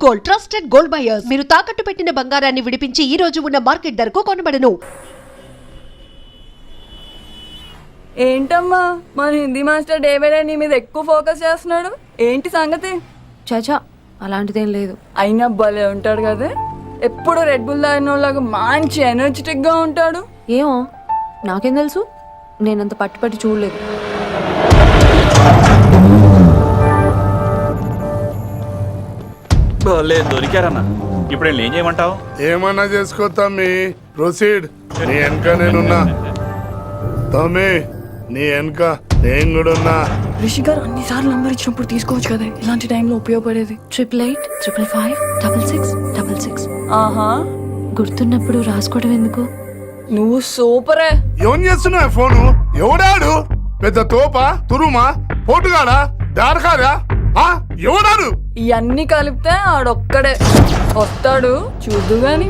Gold, trusted gold buyers. మీరు తాకట్టు పెట్టిన బంగారాన్ని విడిపించి ఈ రోజు ఉన్న మార్కెట్ ధరకు కొనబడను. ఏంటమ్మా మన Hindi master day by day నీ మీద ఎక్కువ ఫోకస్ చేస్తున్నాడు, ఏంటి సంగతి? చాచా అలాంటిదేం లేదు. అయినా భలే ఉంటాడు కదా, ఎప్పుడు రెడ్ బుల్ తాగినోళ్ళగా మంచి ఎనర్జెటిక్ గా ఉంటాడు. ఏమో నాకేం తెలుసు, నేనంత పట్టి చూడలేదు. దొరికారన్నా, ఇప్పుడు ఏం చేయమంటావు? ఏమన్నా చేసుకో తమ్మి, ప్రొసీడ్. నీ వెనక నేనున్నా తమ్మి, నీ వెనక నేను కూడా ఉన్నా. రిషి గారు అన్నిసార్లు నంబర్ ఇచ్చినప్పుడు తీసుకోవచ్చు కదా, ఇలాంటి టైంలో ఉపయోగపడేది. 88555666. ఆహా, గుర్తున్నప్పుడు రాసుకోవడం ఎందుకు? నువ్వు సూపరే. ఏం చేస్తున్నావు ఫోను? ఎవడాడు? పెద్ద తోప, తురుమా, పోటుగాడా, దారకారా? ఎవడాడు? ఇవన్నీ కలిపితే ఆడొక్కడే వస్తాడు, చూద్దు గాని.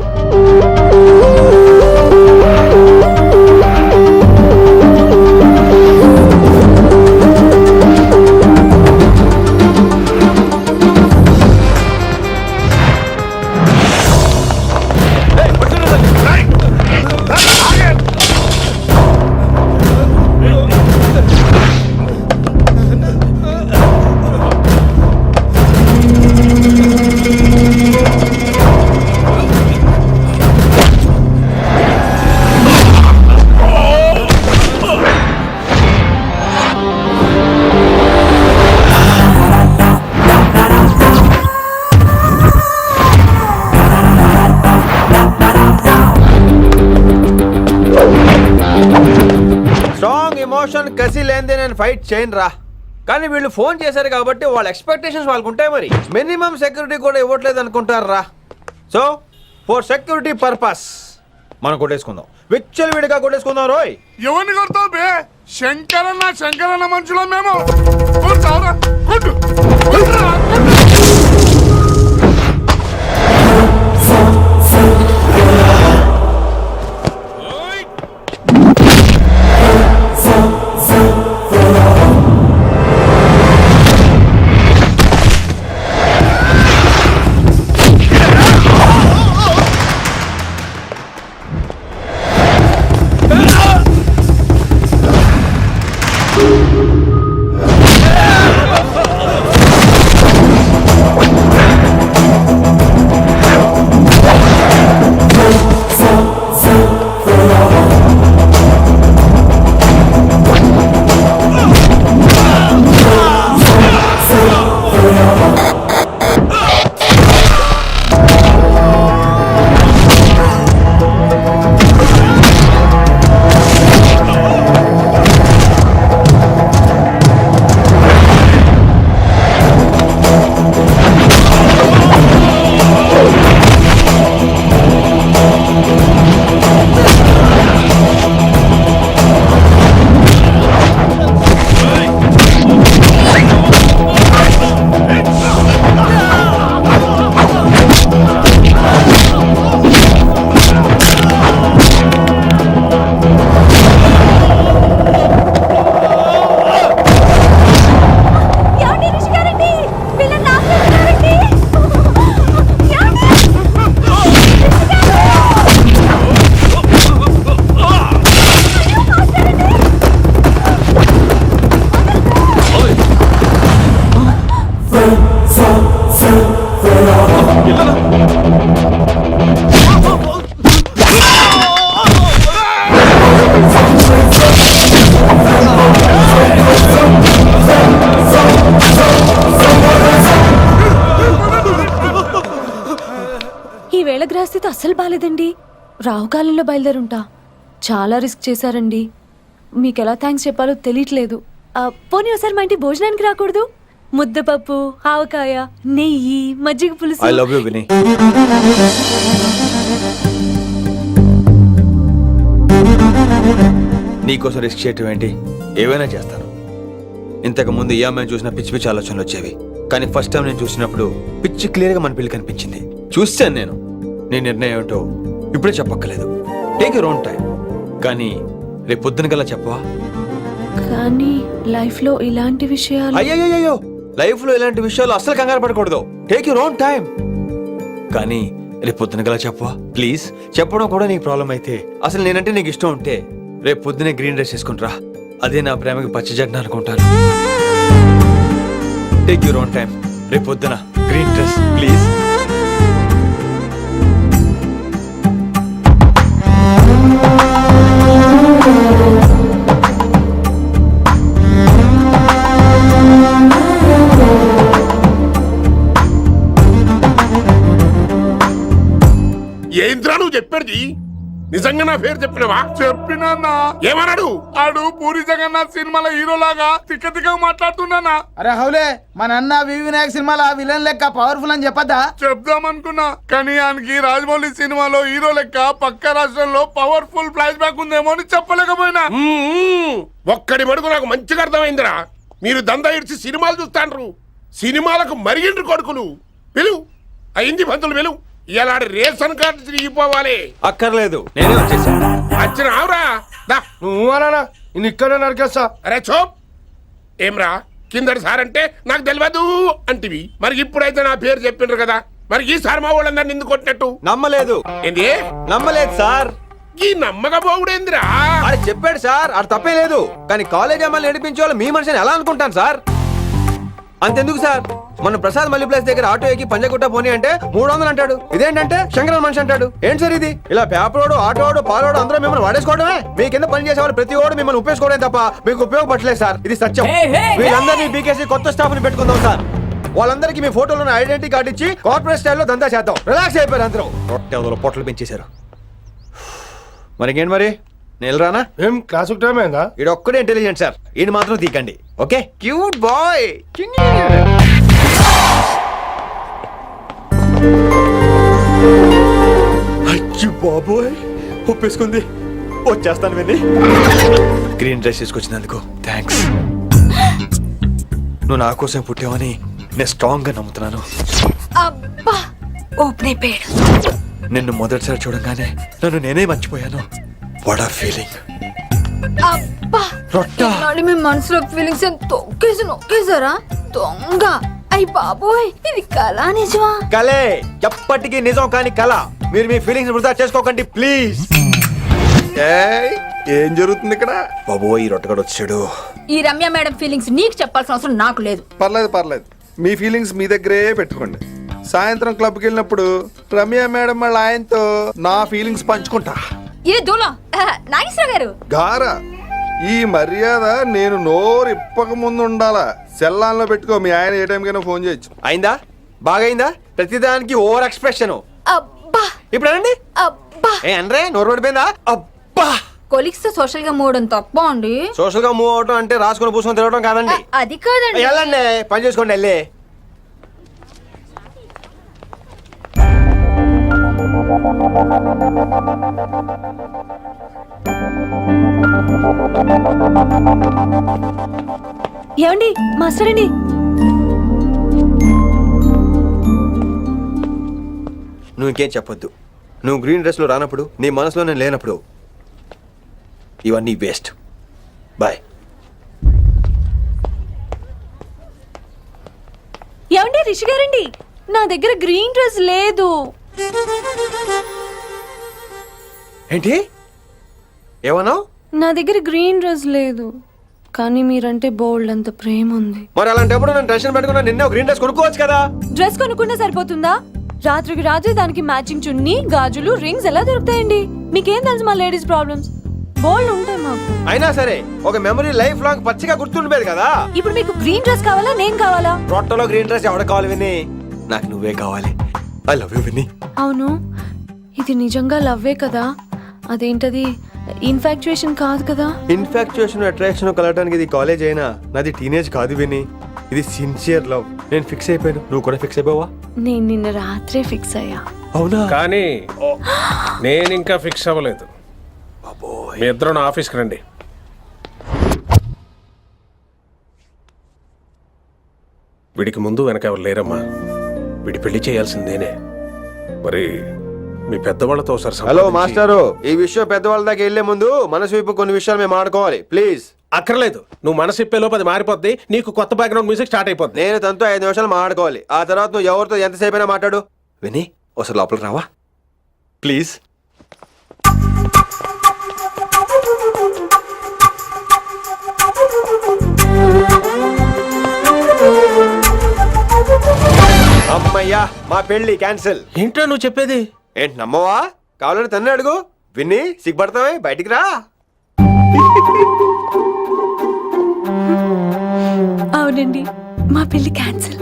ఎమోషన్ కసి లేనిదే నేను ఫైట్ చేయను రా. కానీ వీళ్ళు ఫోన్ చేశారు కాబట్టి వాళ్ళ ఎక్స్పెక్టేషన్స్ వాళ్ళకు ఉంటాయి. మరి మినిమం సెక్యూరిటీ కూడా ఇవ్వట్లేదు అనుకుంటారు రా. సో ఫర్ సెక్యూరిటీ పర్పస్ మనం కొట్టేసుకుందాం, విచ్చలు విడిగా కొట్టేసుకుందాం. రోయ్ ఎవరిని కొడతావు బే? శంకరన్న మనుషులం మేము. గ్రహస్థితి అస్సలు బాలేదండి. రాహుకాలంలో బయలుదేరుంటా. చాలా రిస్క్ చేశారండి. మీకు ఎలా థ్యాంక్స్ చెప్పాలో తెలియట్లేదు. పోనీ ఒకసారి మా ఇంటి భోజనానికి రాకూడదు? ముద్దపప్పు, ఆవకాయ, నెయ్యి, మజ్జిగ పులుసు. ఐ లవ్ యు విని. నీకోసం రిస్క్ చేయటం ఏంటి? ఏవైనా చేస్తాను. ఇంతకు ముందు ఈ అమ్మాయిని చూసిన పిచ్చి పిచ్చి ఆలోచనలు వచ్చేవి, కానీ ఫస్ట్ టైం నేను చూసినప్పుడు పిచ్చి క్లియర్గా మన పిల్లి కనిపించింది. చూశాను నేను. నీ నిర్ణయం ఏమిటో ఇప్పుడే చెప్పక్కర్లేదు. Take your own time. కానీ రేపు పొద్దున కల్లా చెప్పవా? కానీ లైఫ్లో ఇలాంటి విషయాలు అయ్యో లైఫ్లో ఇలాంటి విషయాలు అస్సలు కంగారు పడకూడదు. Take your own time. కానీ రేపు పొద్దున గల చెప్పవా ప్లీజ్? చెప్పడం కూడా నీకు ప్రాబ్లం అయితే, అసలు నేనంటే నీకు ఇష్టం ఉంటే రేపు పొద్దునే గ్రీన్ డ్రెస్ వేసుకుంటారా. అదే నా ప్రేమకి పచ్చ జెండా అనుకుంటాను. Take your own time. రేపు పొద్దున గ్రీన్ డ్రెస్ ప్లీజ్. ఏంద్రా నువ్వు చెప్పేది? నిజంగా నా పేరు చెప్పినవా? చెప్పినా ఏమన్నాడు? ఆడు పూరి జగన్నాథ్ సినిమాలో హీరోలాగా తిక్క తిక్క మాట్లాడుతున్నానా. అరే హౌలే, మన అన్న వి వినాయక్ సినిమాలో విలన్ లెక్క పవర్ఫుల్ అని చెప్పద్దా? చెప్దామనుకున్నా కానీ ఆయనకి రాజమౌళి సినిమాలో హీరో లెక్క పక్క రాష్ట్రంలో పవర్ఫుల్ ఫ్లాష్ బ్యాక్ ఉందేమో అని చెప్పలేకపోయినా. ఒక్కడి మడుగు నాకు మంచిగా అర్థమైందిరా. మీరు దందా ఇడిచి సినిమాలు చూస్తాండ్రు, సినిమాలకు మరిగిండ్రు కొడుకులు. పిలువు అయింది పంతులు, పిలువు. ఇలా రేషన్ కార్డు తిరిగిపోవాలి. అక్కర్లేదు, నేనే వచ్చేసా. వచ్చిన ఆవురా. నువ్వు అనా నేను ఇక్కడే నరికేస్తా. అరే చోప్. ఏమ్రా కిందటి సార్ అంటే నాకు తెలియదు అంటివి, మరి ఇప్పుడైతే నా పేరు చెప్పిండ్రు కదా, మరి ఈసారి మా వాళ్ళందరినీ ఎందుకు కొట్టినట్టు? నమ్మలేదు. ఏంది? నమ్మలేదు సార్. ఈ నమ్మకపోవుడేందిరా? అది చెప్పాడు సార్, అది తప్పే లేదు. కానీ కాలేజ్ అమ్మాయిలు నడిపించే వాళ్ళు మీ మనిషిని ఎలా అనుకుంటాను సార్? అంతెందుకు సార్, మన ప్రసాద్ మల్లి ప్లేస్ దగ్గర ఆటో ఎక్కి పంజగుట్ట పోనీ అంటే 300 అంటాడు. ఇదేంటంటే శంకరన్ మనిషి అంటాడు. ఏంటి సార్ ఇది? ఇలా పేపరోడు, ఆటోడు, పాలోడు అందరూ మిమ్మల్ని వాడేసుకోవడమే. మీ కింద పని చేసే వాళ్ళు ప్రతి ఓడు మిమ్మల్ని ఉపయోగించుకోవడం తప్ప మీకు ఉపయోగపడలేదు సార్. ఇది సత్యం. వీళ్ళందరినీ బీకేసి కొత్త స్టాఫ్ ని పెట్టుకుందాం సార్. వాళ్ళందరికీ మీ ఫోటోలను ఐడెంటిటీ కార్డు ఇచ్చి కార్పొరేట్ స్టైల్లో దందా చేద్దాం. రిలాక్స్ అయిపోయారు అందరూ. పొట్టలు పెంచేశారు. మరికేంటి మరి నేను రానా? ఏం క్లాస్ టైం అయిందా? ఈడు ఒక్కడే ఇంటెలిజెంట్ సార్, ఈయన మాత్రం తీకండి. ఓకే? Cute boy. అయ్యో బాబోయ్, ఒప్పేసుకుంది. వచ్చేస్తాను విని. గ్రీన్ డ్రెస్ తీసుకొచ్చినందుకు థ్యాంక్స్. నువ్వు నా కోసం పుట్టావని నేను స్ట్రాంగ్ గా నమ్ముతున్నాను. అబ్బా ఓపెన్ అయిపోయాడు. నిన్ను మొదటిసారి చూడంగానే నన్ను నేనే మర్చిపోయాను. వాట్ ఆ ఫీలింగ్. అబ్బా రొట్టా. నాడు మీ మనసులో ఫీలింగ్స్ తొక్కేసి నొక్కేసారా దొంగ. అయ్యి బాబోయ్, ఇది కళ నిజమా? కలే, ఎప్పటికీ నిజం కాని కళ. మీరు మీ ఫీలింగ్స్ వృధా చేసుకోకండి ప్లీజ్. ఏం జరుగుతుంది ఇక్కడ? బాబోయ్, ఈ రొట్టగడు వచ్చాడు. ఈ రమ్య మేడం ఫీలింగ్స్ నీకు చెప్పాల్సిన అవసరం నాకు లేదు. పర్లేదు, మీ ఫీలింగ్స్ మీ దగ్గరే పెట్టుకోండి. సాయంత్రం క్లబ్కి వెళ్ళినప్పుడు రమ్య మేడం వాళ్ళ ఆయనతో నా ఫీలింగ్స్ పంచుకుంటా. ఇది దూలం నాగేశ్వర గారు. గారా, ఈ మర్యాద నేను నోరు ఇప్పక ముందు ఉండాలా. సెల్లాన్లో పెట్టుకో, మీ ఆయన ఏ టైంకైనా ఫోన్ చేయొచ్చు. అయిందా? బాగైందా? ప్రతిదానికి ఓవర్ ఎక్స్ప్రెషన్. అబ్బా ఇప్పుడు అనండి. అబ్బా ఏ అనరే, నోరు పడిపోయిందా? అబ్బా. కొలిక్స్ తో సోషల్ గా మూవడం తప్ప అండి. సోషల్ గా మూవ్ అవటం అంటే రాసుకొని పూసుకొని తిరగడం కాదండి. అది కాదండి. వెళ్ళండి, పని చేసుకోండి వెళ్ళి. ఏమండి మాస్టర్ అండి, నువ్వు ఇంకేం చెప్పొద్దు. నువ్వు గ్రీన్ డ్రెస్ లో రానప్పుడు, నీ మనసులో నేను లేనప్పుడు ఇవన్నీ వేస్ట్. బాయ్. ఏమండి రిషి గారండి, నా దగ్గర గ్రీన్ డ్రెస్ లేదు. ఏంటి ఏమన్నావు? నా దగ్గర గ్రీన్ డ్రెస్ లేదు, కానీ మీరంటే బోల్డ్ అంత ప్రేమ ఉంది. మరి అలాంటప్పుడు నేను టెన్షన్ పెట్టుకున్నా, నిన్నే గ్రీన్ డ్రెస్ కొనుక్కోవచ్చు కదా. డ్రెస్ కొనుక్కున్నా సరిపోతుందా? రాత్రికి రాత్రి దానికి మ్యాచింగ్ చున్నీ, గాజులు, రింగ్స్ ఎలా దొరుకుతాయండి? మీకేం తెలుసు మా లేడీస్ ప్రాబ్లమ్స్? బోల్డ్ ఉంటాయి మాకు. అయినా సరే ఒక మెమరీ లైఫ్ లాంగ్ పచ్చిగా గుర్తుండిపోయేది కదా. ఇప్పుడు మీకు గ్రీన్ డ్రెస్ కావాలా, నేను కావాలా? రొట్టలో గ్రీన్ డ్రెస్ ఎవడ కావాలి విని? నాకు నువ్వే కావాలి. ఐ లవ్ యూ విని. అవును, ఇది నిజంగా లవ్వే కదా? అదేంటది ఇన్ఫాక్చుయేషన్ కాదు కదా? ఇన్ఫాక్చుయేషన్ అట్రాక్షన్ కలగడానికి ఇది కాలేజ్ అయినా నాది టీనేజ్ కాదు విని. ఇది సిన్సియర్ లవ్. నేను ఫిక్స్ అయిపోయాను, నువ్వు కూడా ఫిక్స్ అయిపోవా? నేను నిన్న రాత్రే ఫిక్స్ అయ్యా. అవునా? కానీ నేను ఇంకా ఫిక్స్ అవ్వలేదు. మీ ఇద్దరు నా ఆఫీస్కి రండి. వీడికి ముందు వెనక ఎవరు లేరమ్మా. వీడి పెళ్లి చేయాల్సిందేనే. మరి మీ పెద్దవాళ్ళతో ఒకసారి హలో మాస్టారు, ఈ విషయం పెద్దవాళ్ళ దాకా వెళ్లే ముందు మనసు వైపు కొన్ని విషయాలు మేము ఆడుకోవాలి ప్లీజ్. అక్కర్లేదు, నువ్వు మనసు ఇప్పేలోపు అది మారిపోద్ది. నీకు కొత్త బ్యాక్గ్రౌండ్ మ్యూజిక్ స్టార్ట్ అయిపోద్ది. నేను తనతో 5 నిమిషాలు మాట్లాడుకోవాలి. ఆ తర్వాత నువ్వు ఎవరితో ఎంతసేపు అయినా మాట్లాడు. విని ఒకసారి లోపలికి రావా ప్లీజ్? అమ్మయ్యా, మా పెళ్లి క్యాన్సిల్. ఏంటో నువ్వు చెప్పేది? ఏంటి నమ్మవా? కావాలంటే తన్నే అడుగు. విన్ని సిగ్గుపడతావే, బయటికి రా. అవునండి, మా పెళ్లి క్యాన్సిల్.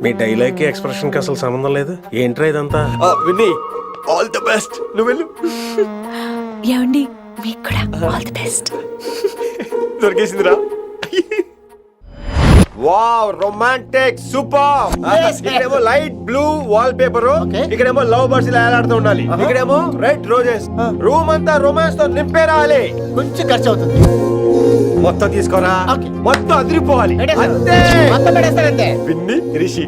మీ డైలాగ్ కి ఎక్స్ప్రెషన్ కి అసలు సంబంధం లేదు. ఏంట్రా ఇదంతా? విన్ని ఆల్ ది బెస్ట్. నువ్వు వెళ్ళు. ఏమండి, మీకు కూడా ఆల్ ది బెస్ట్. దొరికేసిందిరా. Wow, romantic, super. ఇక్కడేమో లైట్ బ్లూ వాల్ పేపర్, ఇక్కడేమో లవ్ బర్డ్స్ ఇలా ఏలాడుతూ ఉండాలి, ఇక్కడేమో రెడ్ రోజెస్. రూమ్ అంతా రొమాన్స్ తో నింపే రావాలి. కొంచెం ఖర్చు అవుతుంది. మొత్తం తీసుకోరా, మొత్తం అదిరిపోవాలి. అంతే. విన్ని రిషి.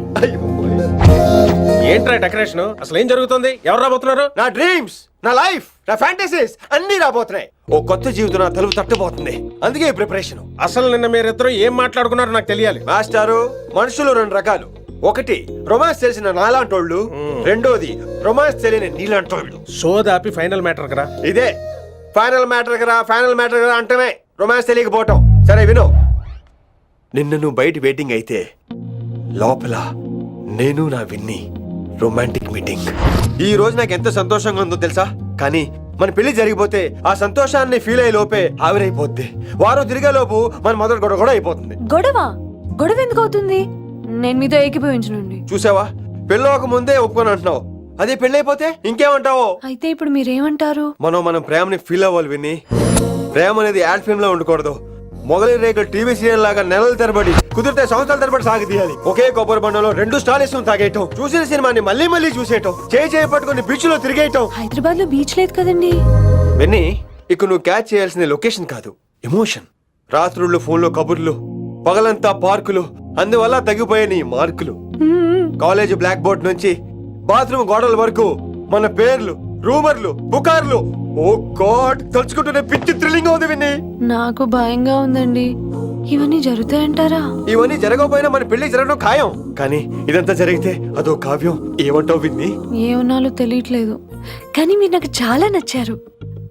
ఏంట్రా డెకరేషన్? అసలు ఏం జరుగుతుంది? ఎవరు రాబోతున్నారు? నా డ్రీమ్స్, నా లైఫ్, నా ఫ్యాంటసీస్ అన్ని రాబోతున్నాయి. ఓ కొత్త జీవితం నా తలుపు తట్టబోతుంది. అందుకే ప్రిపరేషన్. అసలు నిన్న మీరిద్దరు ఏం మాట్లాడుకున్నారో నాకు తెలియాలి. మాస్టారు, మనుషులు రెండు రకాలు. ఒకటి రొమాన్స్ తెలిసిన నాలాంటోళ్ళు, రెండోది రొమాన్స్ తెలియని నీలాంటోళ్ళు. సోదాపి ఫైనల్ మ్యాటర్ కదా. ఇదే ఫైనల్ మ్యాటర్ కదా. ఫైనల్ మ్యాటర్ కదా అంటమే రొమాన్స్ తెలియకపోవటం. సరే విను, నిన్న నువ్వు బయట వెయిటింగ్ అయితే లోపల నేను నా విన్ని రొమాంటిక్ మీటింగ్. ఈ రోజు నాకు ఎంత సంతోషంగా ఉందో తెలుసా? కానీ మన పెళ్లి జరిగిపోతే ఆ సంతోషాన్ని ఫీల్ అయ్యే లోపే ఆవిరైపోద్ది. వారం తిరిగే లోపు మన మొదటి గొడవ కూడా అయిపోతుంది. గొడవ ఎందుకు అవుతుంది? నేను మీతో ఏకీభవించనండి. చూసావా, పెళ్ళవక ముందే ఒప్పుకొని అంటున్నావు. అదే పెళ్లి అయిపోతే ఇంకేమంటావో? అయితే ఇప్పుడు మీరేమంటారు? మనం ప్రేమని ఫీల్ అవ్వాలి విన్ని. ప్రేమ అనేది యాడ్ ఫిల్మ్ లో ఉండకూడదు. మొగలి రేకులు టీవీ సీరియల్ లాగా నెలల తరబడి, కుదిరితే సంవత్సరాల తరబడి సాగి తీయాలి. ఒకే కొబ్బరి బండంలో 2 స్టాలిస్ తాగేయటం, చూసిన సినిమాని మళ్ళీ మళ్ళీ చూసేయటం, చేయి పట్టుకుని బీచ్ లో తిరిగేయటం. హైదరాబాద్ లో బీచ్ లేదు కదండి. విన్ని, ఇక్కడ నువ్వు క్యాచ్ చేయాల్సిన లొకేషన్ కాదు, ఎమోషన్. రాత్రుళ్ళు ఫోన్లో కబుర్లు, పగలంతా పార్కులు, అందువల్ల తగ్గిపోయే నీ మార్కులు. కాలేజ్ బ్లాక్ బోర్డ్ నుంచి బాత్రూమ్ గోడల వరకు మన పేర్లు, రూమర్లు, పుకార్లు. ఓ గాడ్, తలుచుకుంటూనే పిచ్చి థ్రిల్లింగ్ అవుతుంది విన్ని. నాకు భయంగా ఉందండి. ఇవన్నీ జరుగుతాయంటారా? ఇవన్నీ జరగకపోయినా మన పెళ్లి జరగడం ఖాయం. కానీ ఇదంతా జరిగితే అదో కావ్యం. ఏమంటావు విన్ని? ఏమన్నాలో తెలియట్లేదు, కానీ మీరు నాకు చాలా నచ్చారు.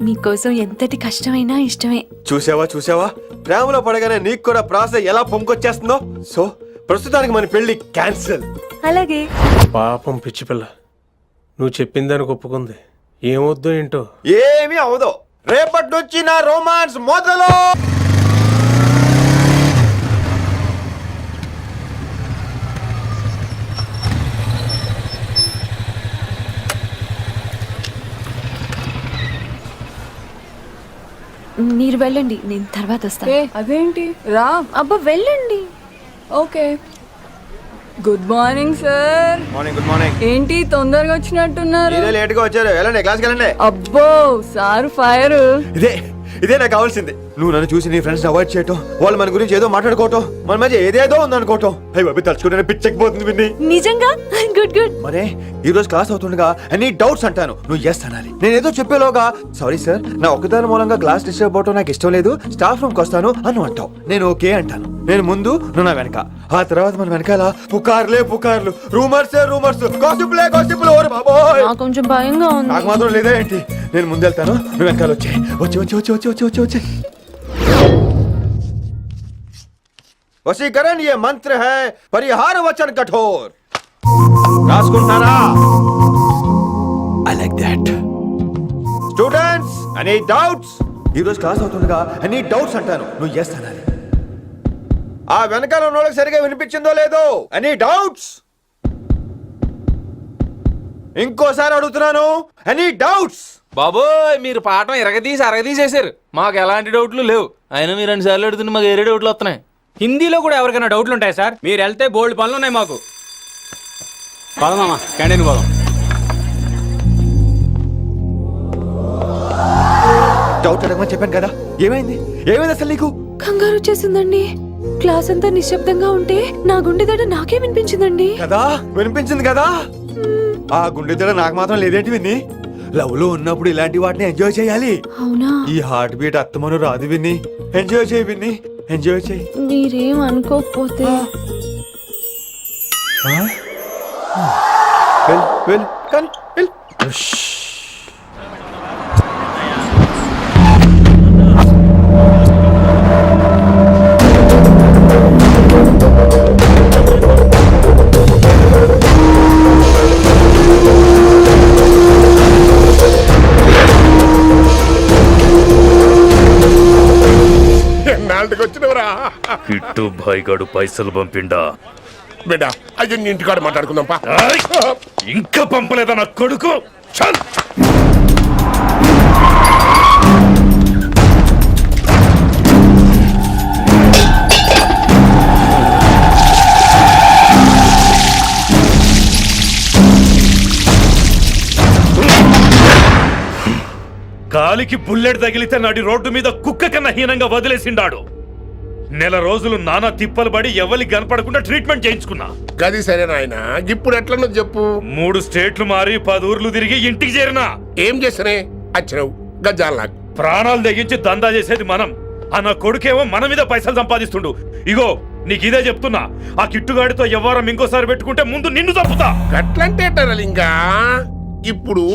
మీకోసం ఎంతటి కష్టమైనా ఇష్టమే. చూసావా, ప్రేమలో పడగానే నీకు కూడా ప్రాసెస్ ఎలా పొంకొచ్చేస్తుందో. సో ప్రస్తుతానికి మన పెళ్లి క్యాన్సిల్. అలాగే. పాపం పిచ్చి పిల్ల, నువ్వు చెప్పిందానికి ఒప్పుకుంది. ఏమొద్దు ఏంటో. ఏమీ అవదో. రేపటి నుంచి నా రొమాన్స్ మొదలు. మీరు వెళ్ళండి, నేను తర్వాత వస్తాను. అదేంటి రా. అబ్బా వెళ్ళండి. Okay. Good morning sir. Morning. Good morning. ఏంటి తొందరగా వచ్చినట్టున్నారు? లేట్ గా వచ్చారు. వెళ్ళండి, క్లాస్కి వెళ్ళండి. అబ్బో సార్ ఫైర్. ఇదే నాకు కావాల్సింది. నువ్వు నన్ను చూసి నీ ఫ్రెండ్స్ అవాయిడ్ చేయటం, వాళ్ళు మన గురించి ఏదో మాట్లాడుకోవటం, మన మధ్య ఏదేదో ఉందనుకోవటం. అయ్యి బాబు, తలుచుకుంటే పిచ్చెక్కిపోతుంది విన్ని. నిజంగా గుడ్. మరే ఈ రోజు క్లాస్ అవుతుండగా ఎనీ డౌట్స్ అంటాను, నువ్వు ఎస్ అనాలి. నేను ఏదో చెప్పేలోగా సారీ సార్, నా ఒక్కదాని మూలంగా క్లాస్ డిస్టర్బ్ అవటం నాకు ఇష్టం లేదు, స్టాఫ్ రూమ్కి వస్తాను అని అంటావు. నేను ఓకే అంటాను. నేను ముందు, నువ్వు నా వెనక. ఆ తర్వాత మన వెనకాల పుకార్లు, రూమర్స్, గాసిప్లే. ఓరే బాబోయ్, నాకు కొంచెం భయంగా ఉంది. నాకు మాత్రం లేదా ఏంటి? నేను ముందెళ్తాను, నువ్వు వెనకాల వచ్చే. వశీకరణ ये मंत्र है, परिहार वचन कठोर. రాసుకుంటారా? I like that. Students, any doubts? ఈ రోజు క్లాస్ అవుతుండగా ఎనీ డౌట్స్ అంటాను, నువ్వు ఎస్ అనాలి. ఆ వెనకాల ఉన్న వాళ్ళకి సరిగా వినిపించిందో లేదో? Any doubts? ఇంకోసారి అడుగుతున్నాను, ఎనీ డౌట్స్? బాబోయ్, మీరు పాఠం అరగదీసేశారు. మాకు ఎలాంటి డౌట్లు లేవు. అయినా మీరు 2 సార్లు అడుగుతుంటే మాకు ఏరే డౌట్లు వస్తున్నాయి. హిందీలో కూడా ఎవరికైనా డౌట్లు ఉంటాయి సార్? మీరు వెళ్తే బోల్డ్ పనులు ఉన్నాయి మాకు. పదమామా, క్యాంటీన్ పోదాం. డౌట్ అడగమని చెప్పాను కదా, ఏమైంది అసలు నీకు? కంగారు వచ్చేసిందండి. క్లాస్ అంతా నిశ్శబ్దంగా ఉంటే నా గుండె దడ నాకే వినిపించిందండి. కదా, వినిపించింది కదా. ఆ గుండె దడ నాకు మాత్రం లేదేంటి విన్ని? లవ్ లో ఉన్నప్పుడు ఇలాంటి వాటిని ఎంజాయ్ చేయాలి. అవునా? ఈ హార్ట్ బీట్ అత్తమను రాదు విన్ని. ఎంజాయ్ చేయి విన్ని, ఎంజాయ్ చేయి. మీరేం అనుకోకపోతే వెళ్ళు కానీ వెళ్ళు. ఎన్నాళ్ళకి వచ్చినవరా కిట్టు భాయ్గాడు పైసలు పంపిండా బిడ్డ అయ్యో నీ ఇంటికాడ మాట్లాడుకుందాం పా. ఇంకా పంపలేదా నా కొడుకు చల్. కాలికి బుల్లెట్ తగిలితే నాటి రోడ్డు మీద కుక్క కన్నా హీనంగా వదిలేసిండాడు. నెల రోజులు నానా తిప్పలు పడి ఎవరికి కనపడకుండా ట్రీట్మెంట్ చేయించుకున్నా. గది సరే నాయన ఇప్పుడు ఎట్లన్నో చెప్పు. 3 స్టేట్లు మారి 10 ఊర్లు తిరిగి ఇంటికి చేరినా. ఏం చేస్తానే వచ్చినావు గజ్జాలు నాకు. ప్రాణాలు తెగించి దందా చేసేది మనం. ఆ నా కొడుకేమో మన మీద పైసలు సంపాదిస్తుండు. ఇగో నీకు ఇదే చెప్తున్నా, ఆ కిట్టుగాడితో ఎవరం ఇంకోసారి పెట్టుకుంటే ముందు నిన్ను చంపుతా. గట్లంటే ఇంకా ఇప్పుడు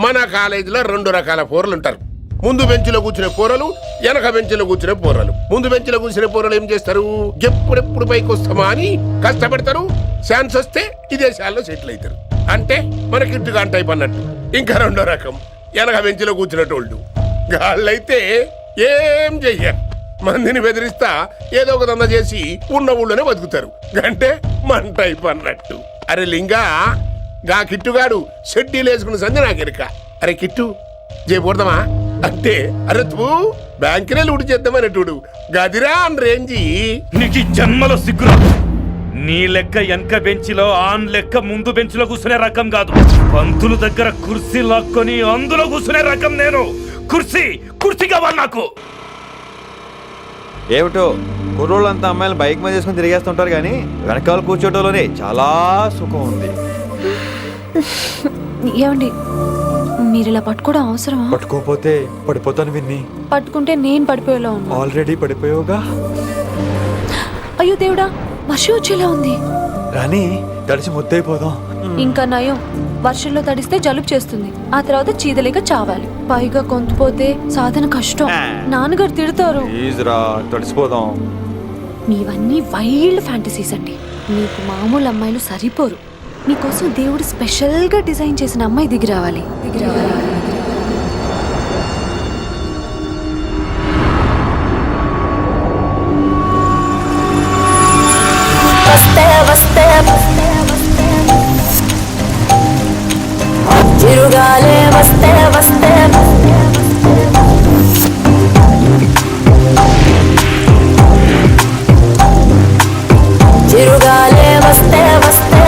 మన కాలేజీలో 2 రకాల పోరలు ఉంటారు. ముందు బెంచ్లో కూర్చునే పోరలు, వెనక బెంచ్లో కూర్చునే పోరలు. ముందు బెంచ్లో కూర్చునే పోరలు ఏం చేస్తారు, ఎప్పుడెప్పుడు పైకి వస్తామా అని కష్టపడతారు. ఛాన్స్ వస్తే విదేశాల్లో సెటిల్ అవుతారు. అంటే మన కిట్టుగా టైప్ అన్నట్టు. ఇంకా 2వ రకం వెనక బెంచ్లో కూర్చునేటోళ్ళు. వాళ్ళైతే ఏం చెయ్యరు, మందిని బెదిరిస్తా ఏదో ఒక దంద చేసి ఉన్న ఊళ్ళోనే బతుకుతారు. అంటే మన టైప్ అన్నట్టు. అరే లింగా, గా కిట్టుగాడు షెడ్డీలు వేసుకున్న సంధి నాకెరక. అరే కిట్టు చేయకూడదమా అంటే, అరే తూ బ్యాంకునే లూటి చేద్దామనేటోడు గదిరా అని రేంజి. నీకు ఈ జన్మలో సిగ్గురా. నీ లెక్క వెనక బెంచిలో ఆన్ లెక్క ముందు బెంచ్లో కూర్చునే రకం కాదు. పంతులు దగ్గర కుర్చీ లాక్కొని అందులో కూర్చునే రకం నేను. కుర్చీ కావాలి నాకు. ఏమిటో కుర్రోళ్ళంతా అమ్మాయిలు బైక్ మీద చేసుకుని తిరిగేస్తుంటారు కానీ వెనకాల కూర్చోటంలోనే చాలా సుఖం ఉంది. ఏమండి, మీరు ఇలా పట్టుకోవడం అవసరమా? పట్టుకోపోతే పడిపోతాను విన్ని. పట్టుకుంటే నేను పడిపోయేలా ఉన్నా. ఆల్రెడీ పడిపోయావుగా. అయ్యో దేవుడా, వర్షం వచ్చేలా ఉంది. రాని తడిసి ముద్దైపోదాం. ఇంకా నయం, వర్షంలో తడిస్తే జలుబు చేస్తుంది, ఆ తర్వాత చీదలేక చావాలి. పైగా కొంతపోతే సాధన కష్టం, నాన్నగారు తిడతారు. ప్లీజ్ రా, తడిసిపోదాం. మీవన్నీ వైల్డ్ ఫ్యాంటసీస్ అండి. మీకు మామూలు అమ్మాయిలు సరిపోరు. మీకోసం దేవుడు స్పెషల్ గా డిజైన్ చేసిన అమ్మాయి దిగి రావాలి. చిరుగాలే వస్తే వస్తే చిరుగాలే వస్తే వస్తే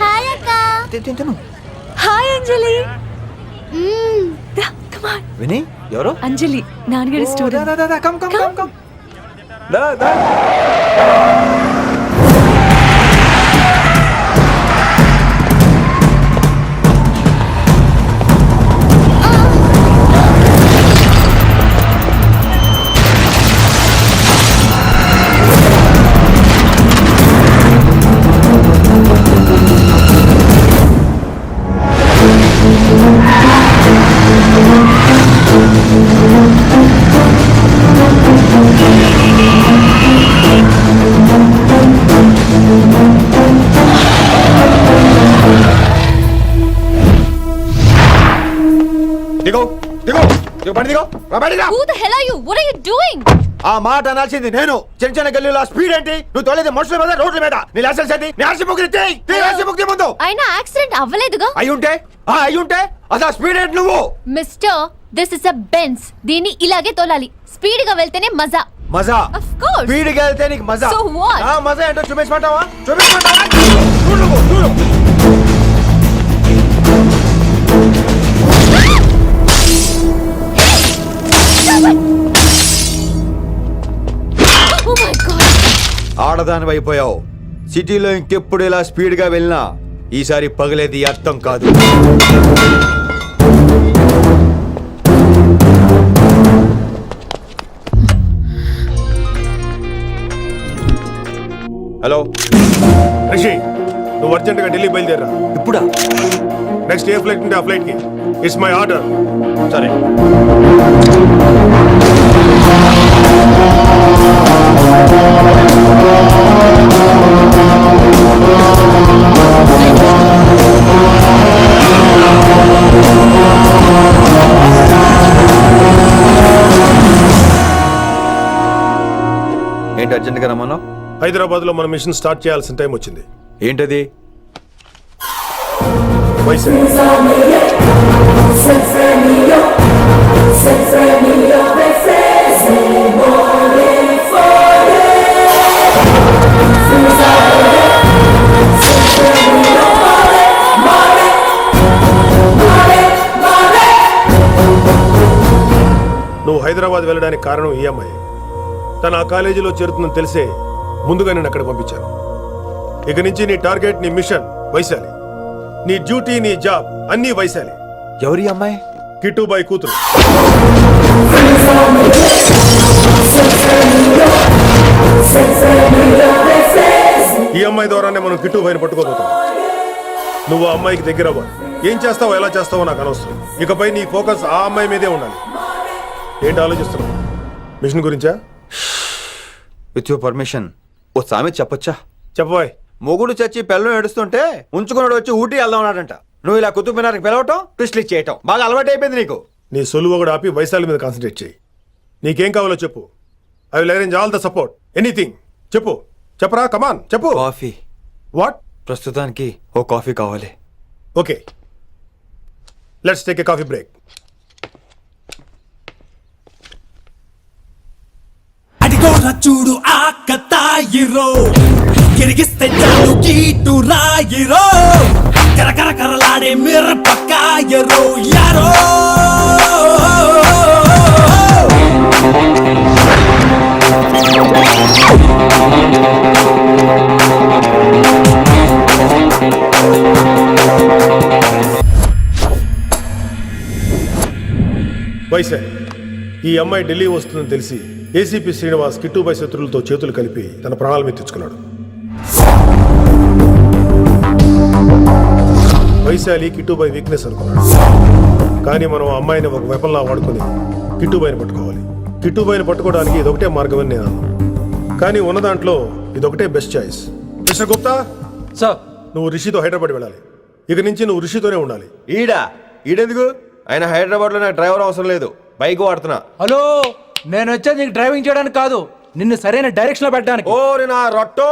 హాయ్ అక్క. హాయ్ అంజలి. విని ఎవరు? అంజలి, నాన్నగారి స్టూడెంట్. ఆ మాట అనాల్సింది నేను. చిన్న చిన్న గల్లీలో స్పీడ్ ఏంటి? నువ్వు తోలేది మనుషుల మీద, రోడ్ల మీద. నీ లైసెన్స్ ఏంటి? నీ ఆర్సీ బుక్ ఇచ్చేయ్. ముందు అయినా యాక్సిడెంట్ అవ్వలేదుగా. అయ్యుంటే అసలు స్పీడ్ ఏంటి నువ్వు? Mister, this is a Benz. దీన్ని ఇలాగే తోలాలి. స్పీడ్ గా వెళ్తేనే మజా. మజా? Of course. స్పీడ్ గా వెళ్తే నీకు మజా? So what? ఆ మజా ఏంటో చూపించమంటావా? చూడు. Oh my God. ఆడదాని అయిపోయావు. సిటీలో ఇంకెప్పుడు ఇలా స్పీడ్ గా వెళ్ళినా ఈసారి పగలేది అర్థం కాదు. హలో రిషి, నువ్వు అర్జెంట్గా ఢిల్లీ బయలుదేరా. ఇప్పుడా? నెక్స్ట్ ఏ ఫ్లైట్ ఉంటే ఆ ఫ్లైట్కి. It's my order. సరే. ఏంటి అర్జెంట్గా రమ్మన్నావు? హైదరాబాద్లో మన మిషన్ స్టార్ట్ చేయాల్సిన టైం వచ్చింది. ఏంటది? వైజాగ్. నువ్వు హైదరాబాద్ వెళ్ళడానికి కారణం ఈ అమ్మాయి. తను ఆ కాలేజీలో చేరుతుందని తెలిసే ముందుగా నేను అక్కడ పంపించాను. ఇక నుంచి నీ టార్గెట్, నీ మిషన్ వైశాలి. నీ డ్యూటీ, నీ జాబ్ అన్నీ వైశాలి. ఎవరి అమ్మాయి? కిట్టుబాయి కూతురు. ఈ అమ్మాయి ద్వారానే మనం కిట్టుబాయిని పట్టుకోబోతాం. నువ్వు ఆ అమ్మాయికి దగ్గర అవ్వాలి. ఏం చేస్తావో ఎలా చేస్తావో నాకు అనవసరం. ఇకపై నీ ఫోకస్ ఆ అమ్మాయి మీదే ఉండాలి. ఏంటి ఆలోచిస్తున్నావు? మిషన్ గురించా? విత్ యువర్ పర్మిషన్ ఓ సామెత చెప్పొచ్చా? చెప్పబాయ్. మొగుడు చచ్చి పిల్లలు ఏడుస్తుంటే ఉంచుకున్నాడు వచ్చి ఊటీ వెళ్దాం అన్నాడంట. నువ్వు ఇలా కుతుబ్ మినార్కి పిలవటం, ట్విస్ట్లు చేయటం బాగా అలవాటు అయిపోయింది నీకు. నీ సొలువు కూడా ఆపి వైశాలి మీద కాన్సన్ట్రేట్ చేయి. నీకేం కావాలో చెప్పు. I will arrange all the support. Anything చెప్పు. చెప్పరా, కమాన్ చెప్పు. కాఫీ. వాట్? ప్రస్తుతానికి ఓ కాఫీ కావాలి. Okay, let's take a coffee break. చూడు ఆకతాయిరో గిరిగిస్తే చాలు గీటు రాయిరో కరకర కరలాడే మిరపకాయరో యారో. వైశాలి, ఈ అమ్మాయి ఢిల్లీ వస్తుందని తెలిసి ఏసీపీ శ్రీనివాస్ కిట్టుబాయి శత్రులతో చేతులు కలిపి తన ప్రాణాల మీద తెచ్చుకున్నాడు. వైశాలి కిట్టుబాయి వీక్నెస్ అనుకున్నాడు. కానీ మనం ఆ అమ్మాయిని ఒక వెపన్లా వాడుకొని కిట్టుబాయిని పట్టుకోవాలి. కిట్టుబాయిని పట్టుకోవడానికి ఇదొకటే మార్గం అని నేను అన్నాను. కానీ ఉన్న దాంట్లో ఇదొకటే best choice. Mister Gupta sir, నువ్వు రిషితో హైదరాబాద్ వెళ్ళాలి. ఇక నుంచి నువ్వు రిషితోనే ఉండాలి. ఈడెందుకు? ఆయన హైదరాబాద్లో నాకు డ్రైవర్ అవసరం లేదు, బైక్ వాడుతున్నా. హలో, నేను వచ్చేది నీకు డ్రైవింగ్ చేయడానికి కాదు, నిన్ను సరైన డైరెక్షన్ లో పెట్టడానికి. ఓ నా రొట్టో,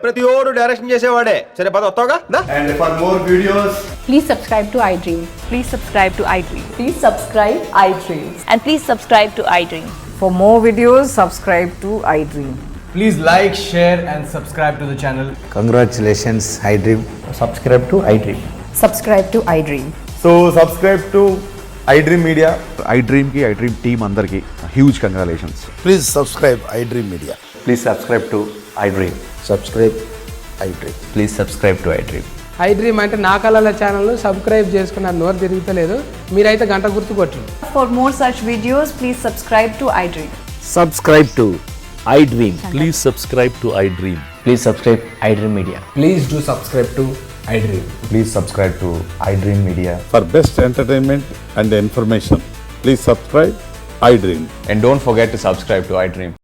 ప్రతి ఓడు డైరెక్షన్ చేసేవాడే. సరే పద, వస్తావుగా. And for more videos Please subscribe to iDream. Please subscribe to iDream. Please subscribe iDream. And please subscribe to iDream. For more videos, subscribe to iDream. Please like, share and subscribe to the channel. Congratulations iDream. Subscribe to iDream. Subscribe to iDream. So subscribe to iDream media. iDreamకి iDream team అందరికి huge congratulations. Please subscribe iDream media. Please subscribe to iDream. Subscribe iDream. Please subscribe to iDream. iDream అంటే నా కళల channel subscribe చేసుకున్న నోరు తిరుగుతలేదు. మీరైతే గంట గుర్తు కొట్టండి. For more such videos, please subscribe to iDream. Subscribe to iDream. Please subscribe to iDream. Please subscribe iDream Media. Please do subscribe to iDream. Please subscribe to iDream media. For best entertainment and information, please subscribe iDream. And don't forget to subscribe to iDream.